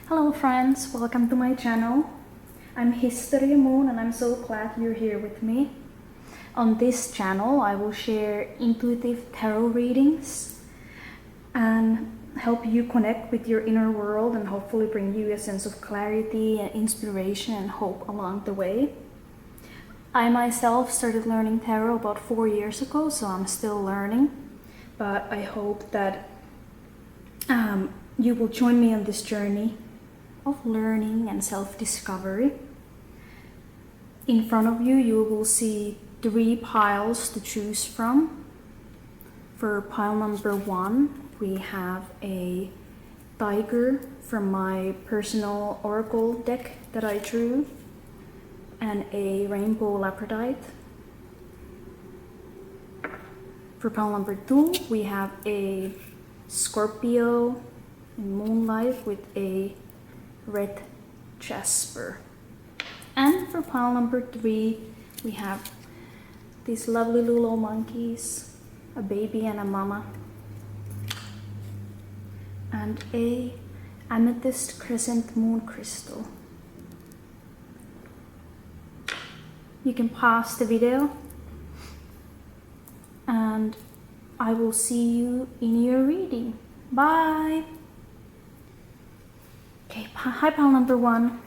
Hello friends, welcome to my channel. I'm Historia Moon and I'm so glad you're here with me. On this channel I will share intuitive tarot readings and help you connect with your inner world and hopefully bring you a sense of clarity and inspiration and hope along the way. I myself started learning tarot about 4 years ago, so I'm still learning, but I hope that you will join me on this journey of learning and self-discovery. In front of you, you will see 3 piles to choose from. For pile number 1, we have a tiger from my personal oracle deck that I drew, and a rainbow Labradorite. For pile number 2, we have a Scorpio in moonlight with a red Jasper. And for pile number 3, we have these lovely little monkeys, a baby and a mama, and a Amethyst Crescent moon crystal. You can pause the video and I will see you in your reading. Bye! Okay, hi pile number 1.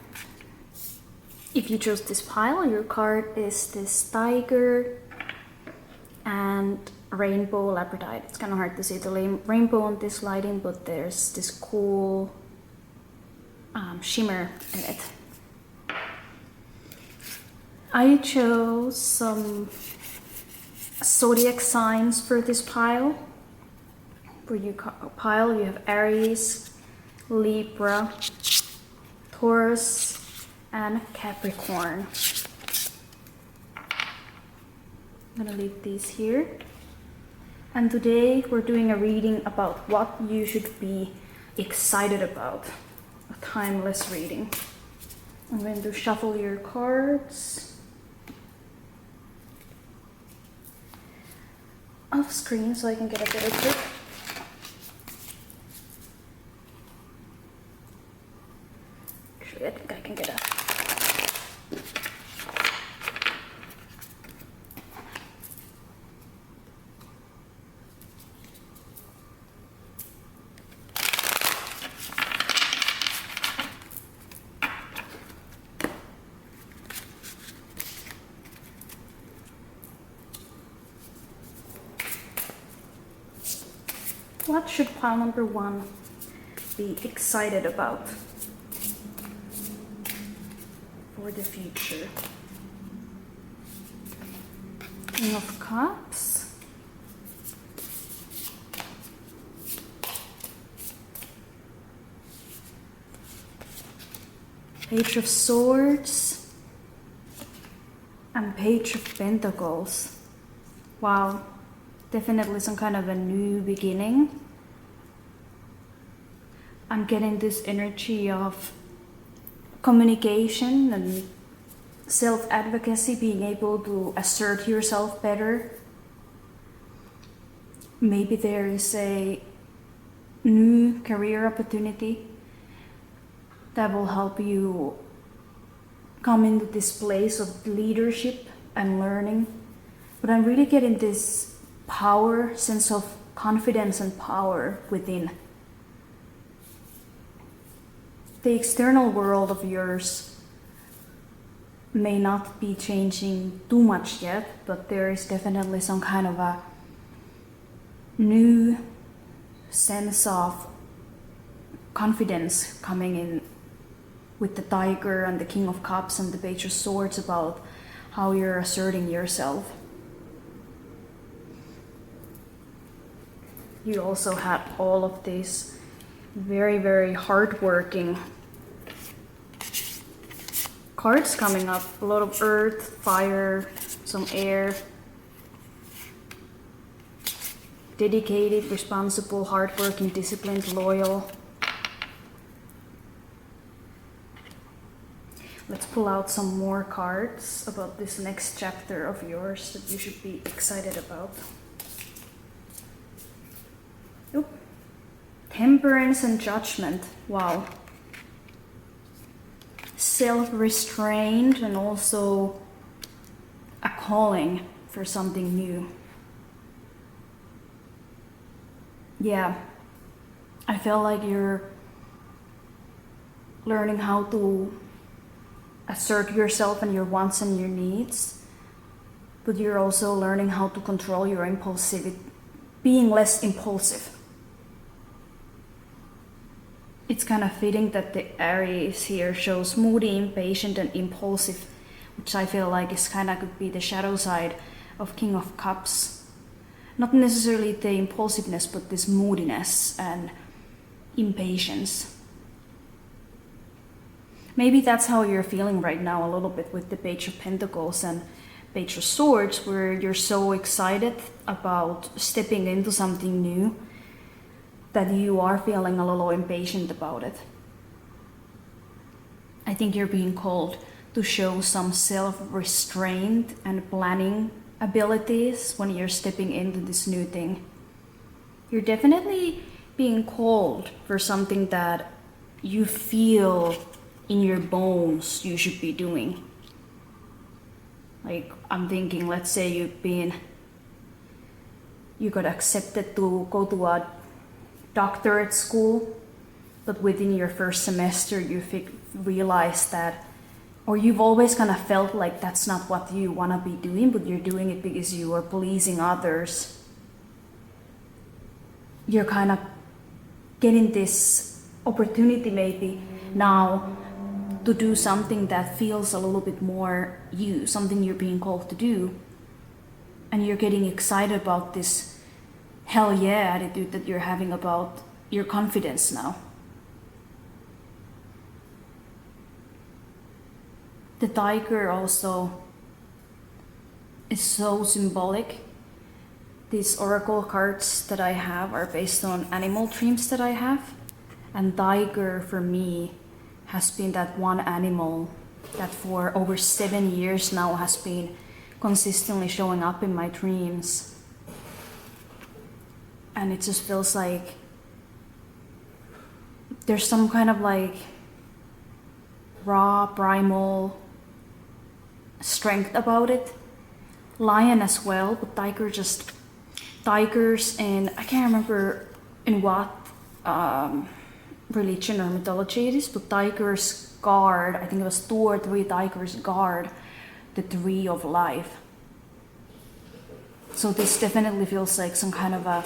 If you chose this pile, your card is this tiger and rainbow Labradorite. It's kind of hard to see the rainbow on this lighting, but there's this cool shimmer in it. I chose some zodiac signs for this pile. For your pile, you have Aries, Libra, Taurus, and Capricorn. I'm gonna leave these here. And today we're doing a reading about what you should be excited about. A timeless reading. I'm going to shuffle your cards off screen so I can get a better grip. Actually, I think I can get a What should pile number 1 be excited about for the future? King of Cups, Page of Swords, and Page of Pentacles. Wow. Definitely some kind of a new beginning. I'm getting this energy of communication and self-advocacy, being able to assert yourself better. Maybe there is a new career opportunity that will help you come into this place of leadership and learning. But I'm really getting this power, sense of confidence and power within. The external world of yours may not be changing too much yet, but there is definitely some kind of a new sense of confidence coming in with the tiger and the King of Cups and the Page of Swords about how you're asserting yourself. You also have all of these very, very hardworking cards coming up. A lot of earth, fire, some air. Dedicated, responsible, hardworking, disciplined, loyal. Let's pull out some more cards about this next chapter of yours that you should be excited about. Temperance and Judgment. Wow. self-restraint and also a calling for something new. Yeah, I feel like you're learning how to assert yourself and your wants and your needs, but you're also learning how to control your impulsivity, being less impulsive. It's kind of fitting that the Aries here shows moody, impatient, and impulsive, which I feel like is kind of could be the shadow side of King of Cups. Not necessarily the impulsiveness, but this moodiness and impatience. Maybe that's how you're feeling right now a little bit with the Page of Pentacles and Page of Swords, where you're so excited about stepping into something new that you are feeling a little impatient about it. I think you're being called to show some self-restraint and planning abilities when you're stepping into this new thing. You're definitely being called for something that you feel in your bones you should be doing. Like, I'm thinking, let's say you got accepted to go to a doctorate school, but within your first semester you realize that, or you've always kind of felt like that's not what you want to be doing, but you're doing it because you are pleasing others. You're kind of getting this opportunity maybe now to do something that feels a little bit more you, something you're being called to do, and you're getting excited about this hell yeah attitude that you're having about your confidence now. The tiger also is so symbolic. These oracle cards that I have are based on animal dreams that I have, and tiger for me has been that one animal that for over 7 years now has been consistently showing up in my dreams. And it just feels like there's some kind of like raw, primal strength about it. Lion as well, but tigers, and I can't remember in what religion or mythology it is, but tigers guard, I think it was 2 or 3 tigers guard the tree of life. So this definitely feels like some kind of a...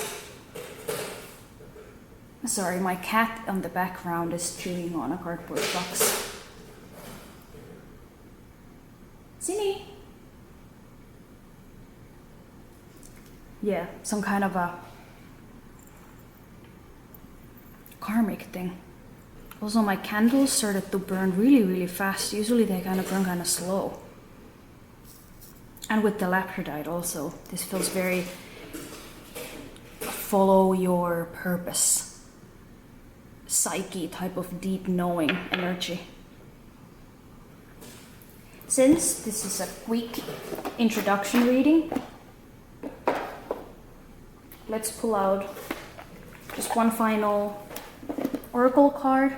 Sorry, my cat on the background is chewing on a cardboard box. Sini! Yeah, some kind of a karmic thing. Also, my candles started to burn really, really fast. Usually they kind of burn kind of slow. And with the Labradorite also, this feels very follow your purpose, psyche type of deep knowing energy. Since this is a quick introduction reading, let's pull out just one final oracle card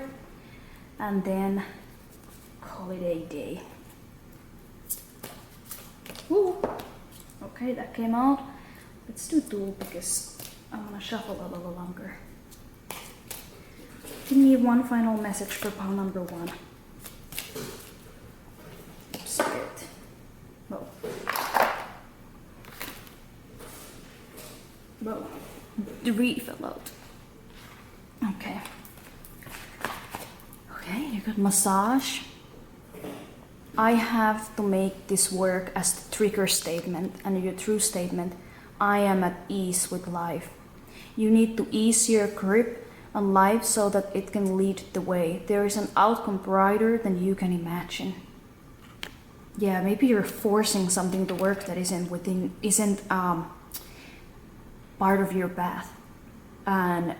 and then call it a day. Ooh. Okay, that came out. Let's do 2 because I'm gonna shuffle a little longer. Give me one final message for pile number 1. Spirit. Whoa. Whoa. 3 fell out. Okay. Okay, you got massage. I have to make this work as the trigger statement and your true statement. I am at ease with life. You need to ease your grip on life so that it can lead the way. There is an outcome brighter than you can imagine. Yeah, maybe you're forcing something to work that isn't part of your path, and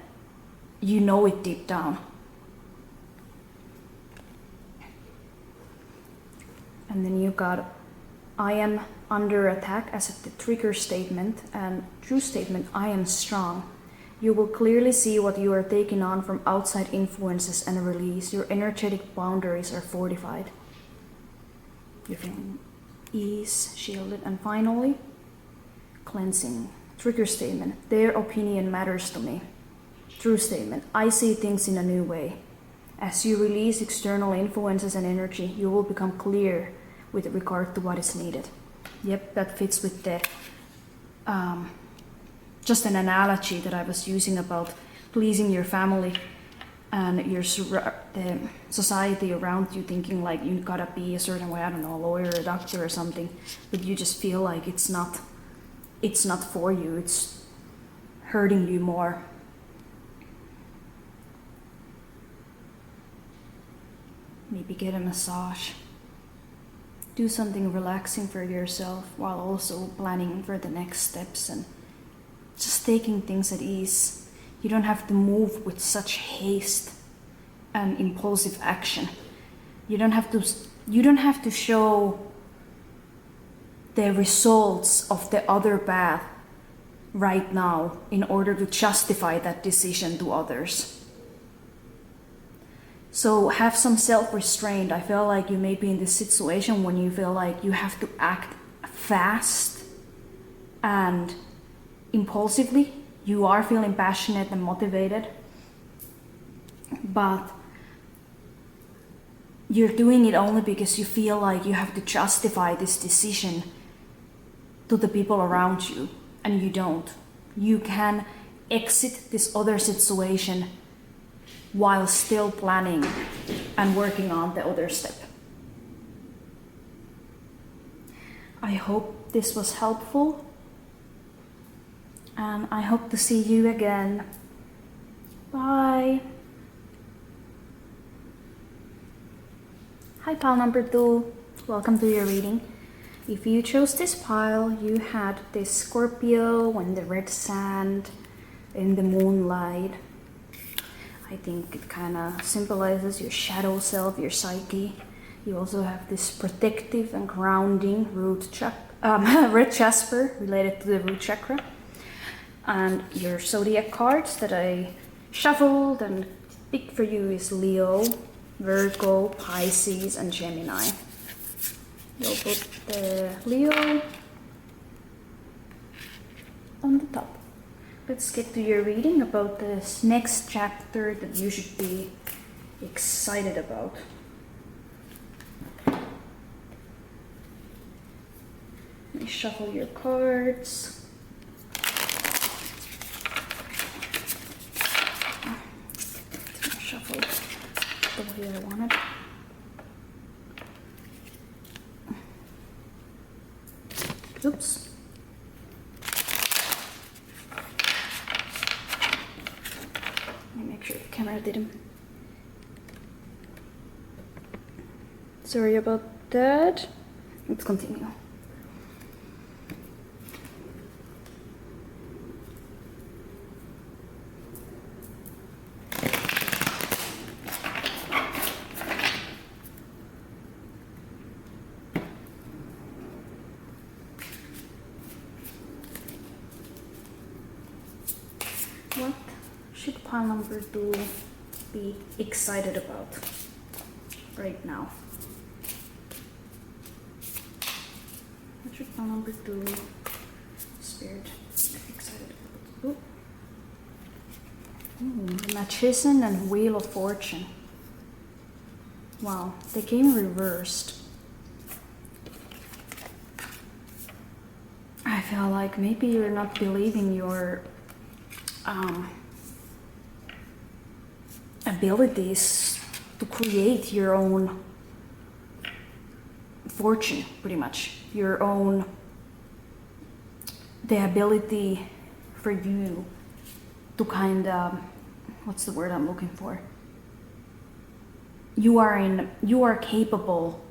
you know it deep down. And then you got, I am under attack as the trigger statement, and true statement, I am strong. You will clearly see what you are taking on from outside influences and release. Your energetic boundaries are fortified. You're feeling ease, shielded, and finally, cleansing. Trigger statement. Their opinion matters to me. True statement. I see things in a new way. As you release external influences and energy, you will become clear with regard to what is needed. Yep, that fits with the just an analogy that I was using about pleasing your family and the society around you, thinking like you gotta be a certain way, I don't know, a lawyer, a doctor or something, but you just feel like it's not for you, it's hurting you more. Maybe get a massage. Do something relaxing for yourself while also planning for the next steps and just taking things at ease. You don't have to move with such haste and impulsive action. You don't have to show the results of the other path right now in order to justify that decision to others. So have some self-restraint. I feel like you may be in this situation when you feel like you have to act fast and impulsively. You are feeling passionate and motivated, but you're doing it only because you feel like you have to justify this decision to the people around you, and you don't. You can exit this other situation while still planning and working on the other step. I hope this was helpful, and I hope to see you again. Bye. Hi pile number 2, welcome to your reading. If you chose this pile, you had this Scorpio and the red sand in the moonlight. I think it kind of symbolizes your shadow self, your psyche. You also have this protective and grounding red Jasper related to the root chakra. And your zodiac cards that I shuffled and picked for you is Leo, Virgo, Pisces, and Gemini. You'll put the Leo on the top. Let's get to your reading about this next chapter that you should be excited about. Let me shuffle your cards. Shuffle the way I wanted. Oops. Make sure the camera didn't. Sorry about that. Let's continue. What should pile number 2 be excited about right now? What should pile number 2 Spirit be excited about? The Magician and Wheel of Fortune. Wow, they came reversed. I feel like maybe you're not believing your abilities to create your own fortune, pretty much. Your own, the ability for you to kind of, what's the word I'm looking for? You are capable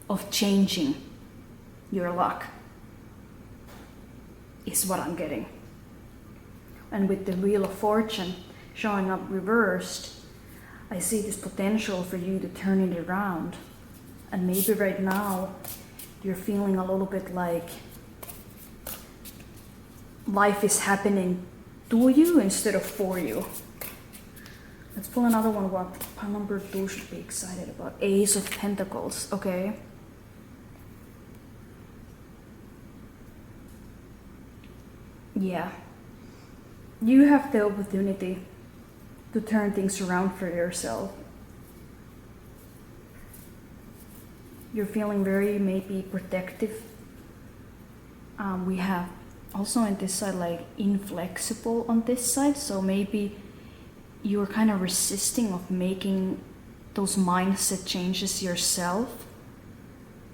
of changing your luck, is what I'm getting. And with the Wheel of Fortune showing up reversed, I see this potential for you to turn it around. And maybe right now you're feeling a little bit like life is happening to you instead of for you. Let's pull another one. What pile number 2 should be excited about? Ace of Pentacles. Okay. Yeah. You have the opportunity to turn things around for yourself. You're feeling very maybe protective. We have also on this side like inflexible on this side, so maybe you're kind of resisting of making those mindset changes yourself,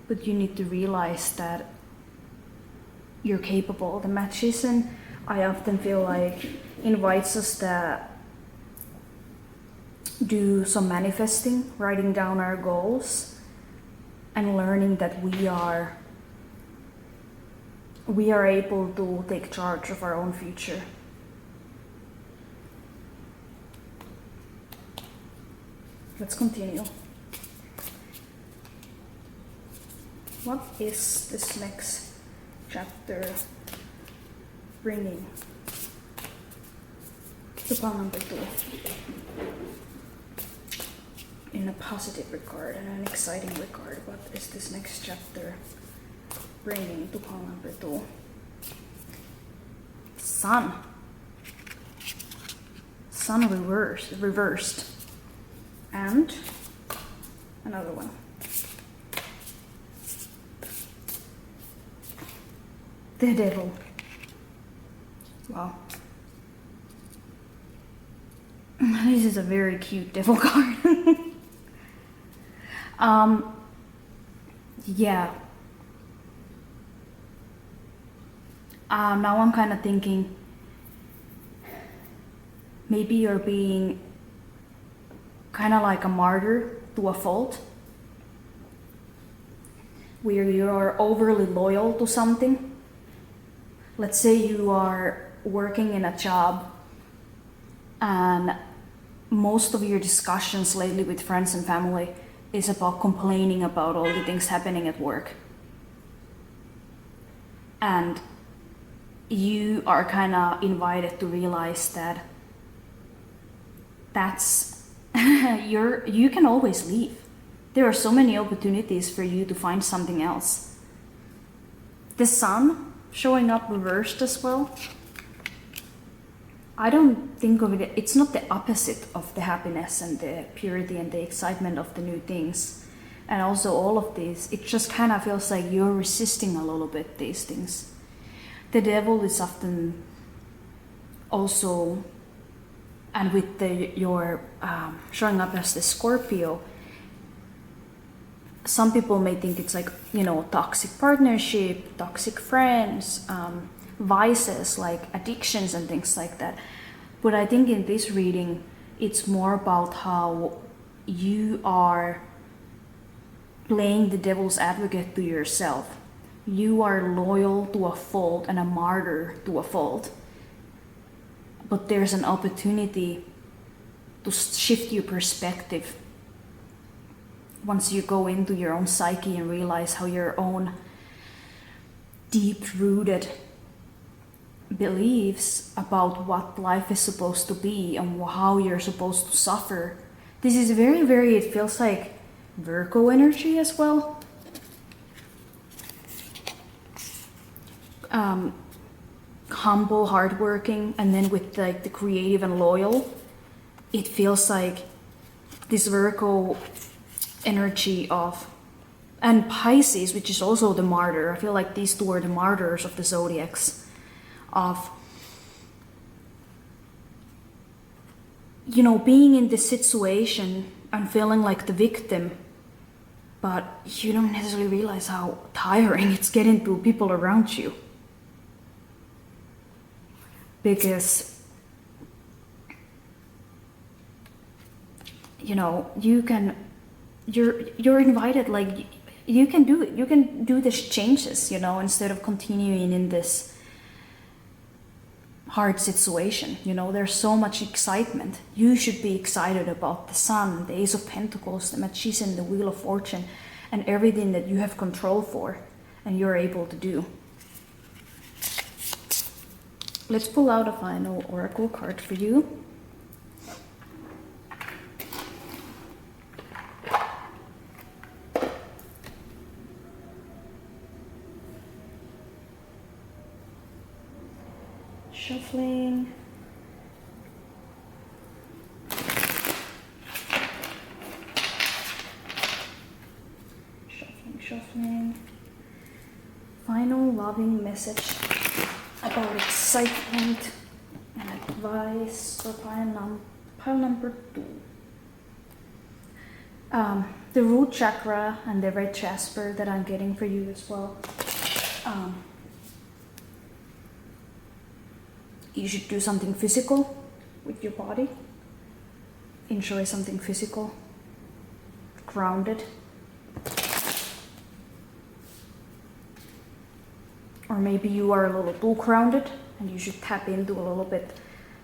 but you need to realize that you're capable. The Magician, I often feel like, invites us to do some manifesting, writing down our goals, and learning that we are able to take charge of our own future. Let's continue. What is this next chapter bringing to pile number 2? In a positive regard and an exciting regard, what is this next chapter bringing to pile number 2? Sun. Sun reversed. And another one. The Devil. Wow. This is a very cute devil card. Yeah. Now I'm kind of thinking maybe you're being kind of like a martyr to a fault, where you're overly loyal to something. Let's say you are working in a job and most of your discussions lately with friends and family is about complaining about all the things happening at work. And you are kind of invited to realize that that's you can always leave. There are so many opportunities for you to find something else. The Sun showing up reversed as well. I don't think of it, it's not the opposite of the happiness and the purity and the excitement of the new things. And also all of these, it just kind of feels like you're resisting a little bit these things. The Devil is often also, and with your showing up as the Scorpio, some people may think it's like, you know, toxic partnership, toxic friends, vices like addictions and things like that. But I think in this reading, it's more about how you are playing the devil's advocate to yourself. You are loyal to a fault and a martyr to a fault. But there's an opportunity to shift your perspective once you go into your own psyche and realize how your own deep-rooted beliefs about what life is supposed to be and how you're supposed to suffer. This is very, very, it feels like Virgo energy as well. Humble, hardworking, and then with like the creative and loyal, it feels like this Virgo energy of, and Pisces, which is also the martyr. I feel like these two are the martyrs of the zodiacs, of, you know, being in this situation and feeling like the victim, but you don't necessarily realize how tiring it's getting to people around you. Because, you know, you're invited, like, you can do it. You can do these changes, you know, instead of continuing in this hard situation. You know, there's so much excitement. You should be excited about the Sun, the Ace of Pentacles, the Magician, the Wheel of Fortune, and everything that you have control for and you're able to do. Let's pull out a final oracle card for you. Shuffling. Shuffling. Final loving message about excitement and advice for pile number 2. The root chakra and the red jasper that I'm getting for you as well. You should do something physical with your body. Enjoy something physical. Grounded. Or maybe you are a little too grounded and you should tap into a little bit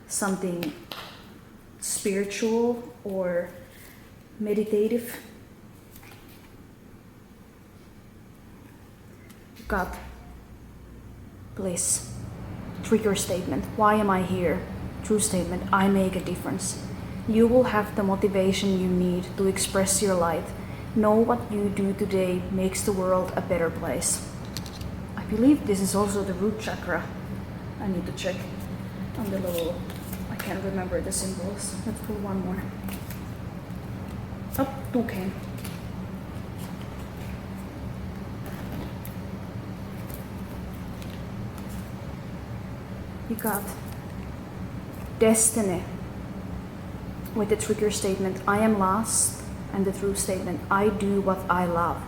something spiritual or meditative. God, bliss. Trigger statement. Why am I here? True statement. I make a difference. You will have the motivation you need to express your light. Know what you do today makes the world a better place. I believe this is also the root chakra. I need to check on the little, I can't remember the symbols. Let's pull one more. Oh, 2 came. You got destiny with the trigger statement, I am lost, and the true statement, I do what I love.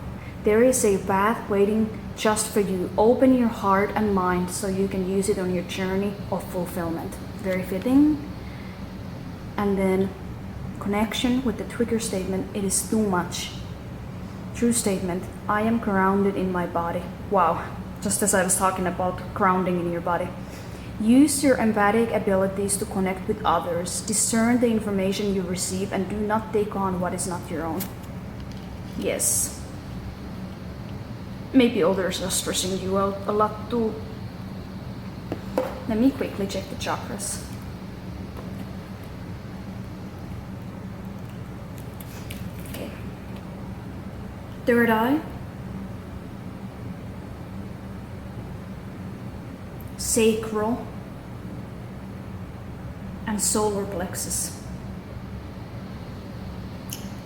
There is a path waiting just for you. Open your heart and mind so you can use it on your journey of fulfillment. Very fitting. And then connection with the trigger statement, it is too much. True statement, I am grounded in my body. Wow, just as I was talking about grounding in your body. Use your empathic abilities to connect with others. Discern the information you receive and do not take on what is not your own. Yes. Maybe others are stressing you out a lot too. Let me quickly check the chakras. Okay. Third eye. Sacral. And solar plexus.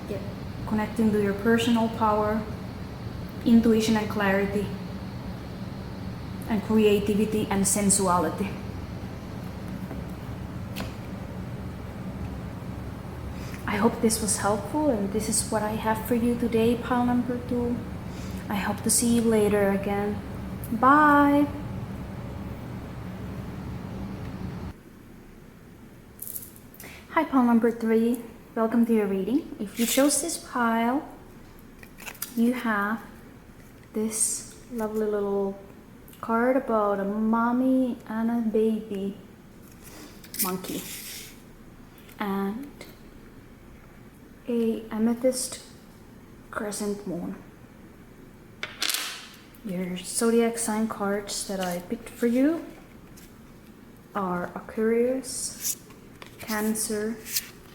Yeah. Connecting to your personal power, intuition and clarity, and creativity and sensuality. I hope this was helpful, and this is what I have for you today, pile number 2. I hope to see you later again. Bye! Hi, pile number 3. Welcome to your reading. If you chose this pile, you have this lovely little card about a mommy and a baby monkey and a amethyst crescent moon. Your zodiac sign cards that I picked for you are Aquarius, Cancer,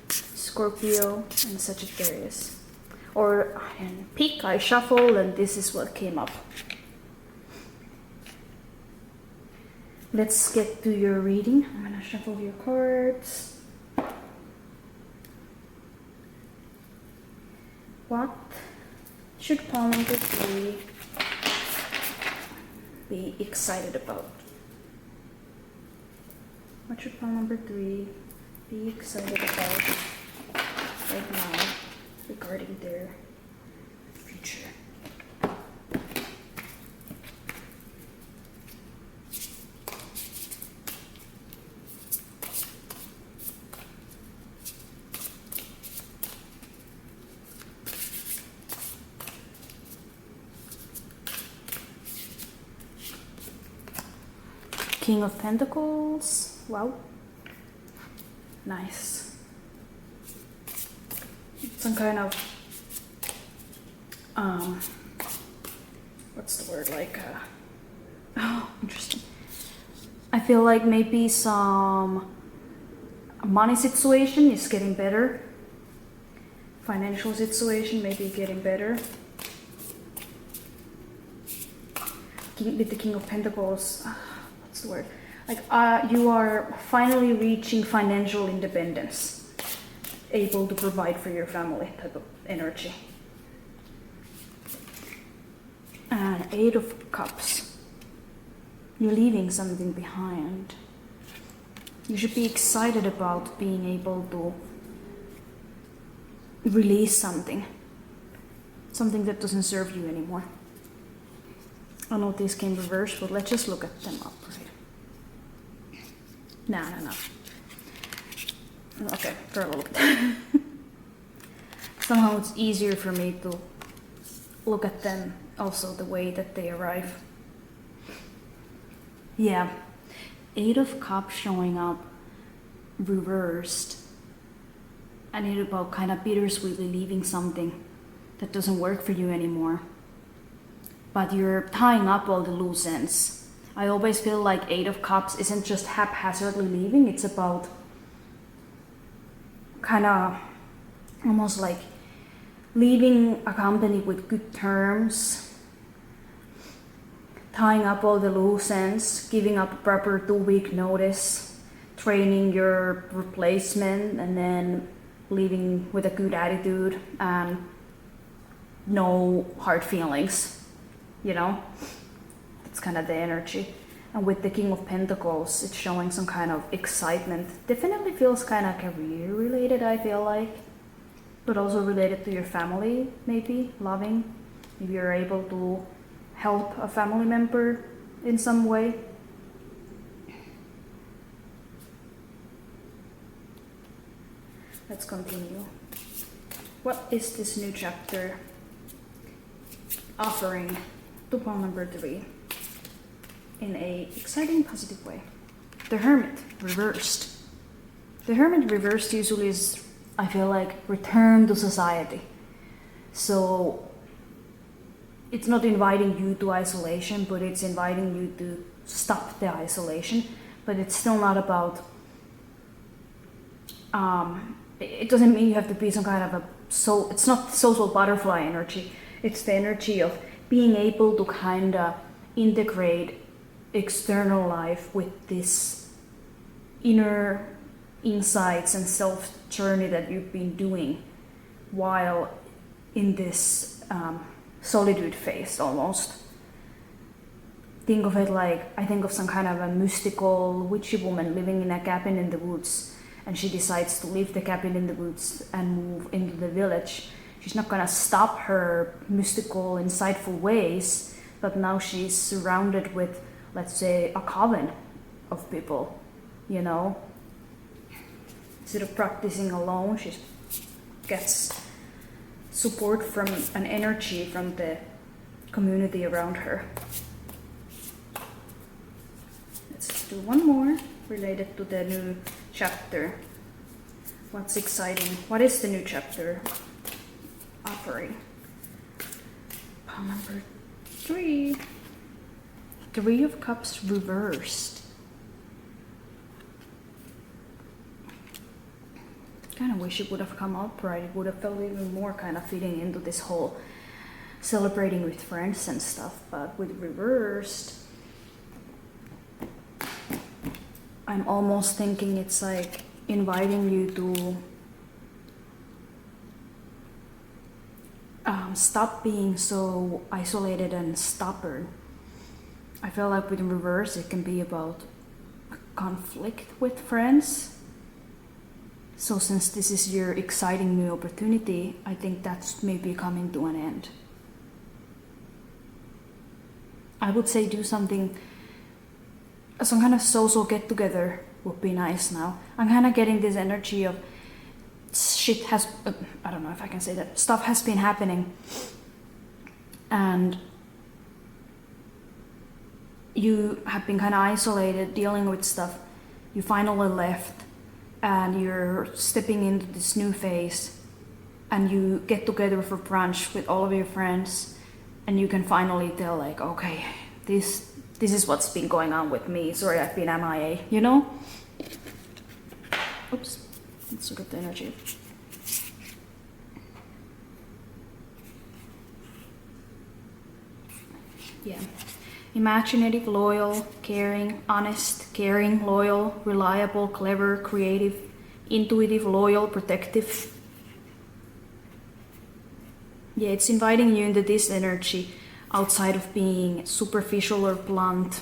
Scorpio, and Sagittarius. Or pick, I shuffle, and this is what came up. Let's get to your reading. I'm gonna shuffle your cards. What should pile number 3 be excited about? What should pile number 3 be excited about right now regarding their future? King of Pentacles. Wow. Nice. Some kind of what's the word, like oh, interesting. I feel like maybe some money situation is getting better. Financial situation maybe getting better. With the King of Pentacles, what's the word? Like you are finally reaching financial independence, able to provide for your family type of energy. And Eight of Cups. You're leaving something behind. You should be excited about being able to release something that doesn't serve you anymore. I know this came reversed, but let's just look at them upright. No. Okay, for a little bit. Somehow it's easier for me to look at them also the way that they arrive. Yeah, Eight of Cups showing up reversed. And it's about kind of bittersweetly leaving something that doesn't work for you anymore. But you're tying up all the loose ends. I always feel like Eight of Cups isn't just haphazardly leaving, it's about kind of almost like leaving a company with good terms, tying up all the loose ends, giving up a proper 2-week notice, training your replacement, and then leaving with a good attitude and no hard feelings. You know, that's kind of the energy. And with the King of Pentacles, it's showing some kind of excitement. Definitely feels kind of career related, I feel like, but also related to your family, maybe loving. Maybe you're able to help a family member in some way. Let's continue. What is this new chapter offering to pile number 3 in a exciting positive way? The Hermit reversed. The Hermit reversed usually is, I feel like, return to society. So it's not inviting you to isolation, but it's inviting you to stop the isolation. But it's still not about it doesn't mean you have to be some kind of it's not social butterfly energy. It's the energy of being able to kind of integrate external life with this inner insights and self journey that you've been doing while in this solitude phase almost. Think of it like, I think of some kind of a mystical witchy woman living in a cabin in the woods, and she decides to leave the cabin in the woods and move into the village. She's not gonna stop her mystical, insightful ways, but now she's surrounded with, let's say, a coven of people, you know. Instead of practicing alone, she gets support from an energy from the community around her. Let's do one more related to the new chapter. What's exciting? What is the new chapter offering? Pile number 3. 3 of Cups reversed. Kind of wish it would have come upright. It would have felt even more kind of fitting into this whole celebrating with friends and stuff. But with reversed, I'm almost thinking it's like inviting you to stop being so isolated and stubborn. I feel like with reverse, it can be about conflict with friends. So since this is your exciting new opportunity, I think that's maybe coming to an end. I would say do something, some kind of social get together would be nice now. I'm kind of getting this energy of shit has, I don't know if I can say that, stuff has been happening and you have been kind of isolated dealing with stuff. You finally left and you're stepping into this new phase and you get together for brunch with all of your friends and you can finally tell like, okay, this this is what's been going on with me. Sorry, I've been MIA, you know? Oops, let's look at the energy. Yeah. Imaginative, loyal, caring, honest, caring, loyal, reliable, clever, creative, intuitive, loyal, protective. Yeah, it's inviting you into this energy outside of being superficial or blunt,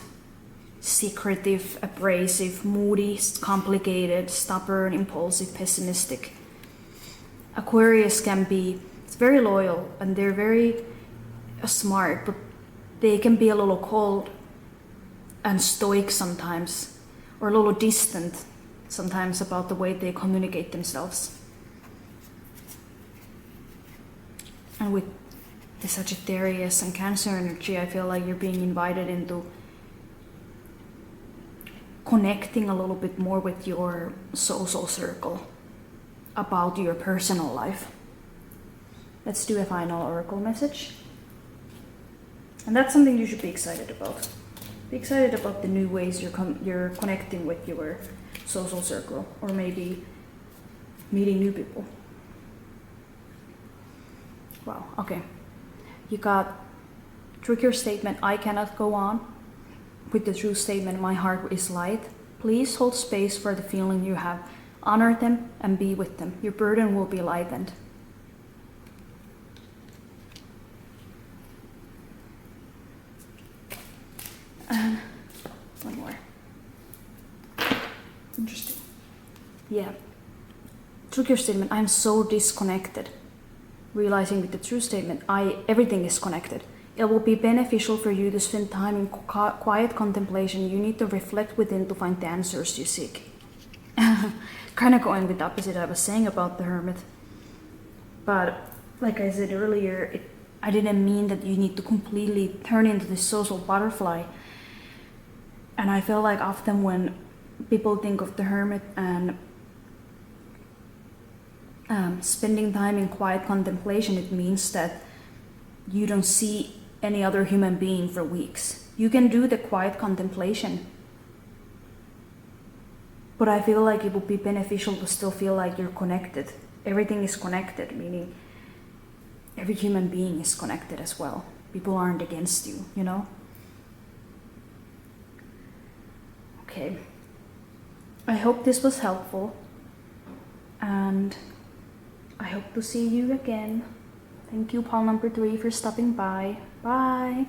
secretive, abrasive, moody, complicated, stubborn, impulsive, pessimistic. Aquarius can be, it's very loyal and they're very smart, but they can be a little cold and stoic sometimes, or a little distant sometimes about the way they communicate themselves. And with the Sagittarius and Cancer energy, I feel like you're being invited into connecting a little bit more with your social circle about your personal life. Let's do a final oracle message. And that's something you should be excited about. Be excited about the new ways you're connecting with your social circle, or maybe meeting new people. Wow, okay. You got trigger statement, I cannot go on, with the true statement, my heart is light. Please hold space for the feeling you have. Honor them and be with them. Your burden will be lightened. And one more. Interesting. Yeah. Trigger statement, I'm so disconnected. Realizing with the true statement, everything is connected. It will be beneficial for you to spend time in quiet contemplation. You need to reflect within to find the answers you seek. Kind of going with the opposite I was saying about the Hermit. But like I said earlier, I didn't mean that you need to completely turn into this social butterfly. And I feel like often when people think of the Hermit and spending time in quiet contemplation, it means that you don't see any other human being for weeks. You can do the quiet contemplation, but I feel like it would be beneficial to still feel like you're connected. Everything is connected, meaning every human being is connected as well. People aren't against you, you know? Okay. I hope this was helpful, and I hope to see you again. Thank you, Paul number 3, for stopping by. Bye.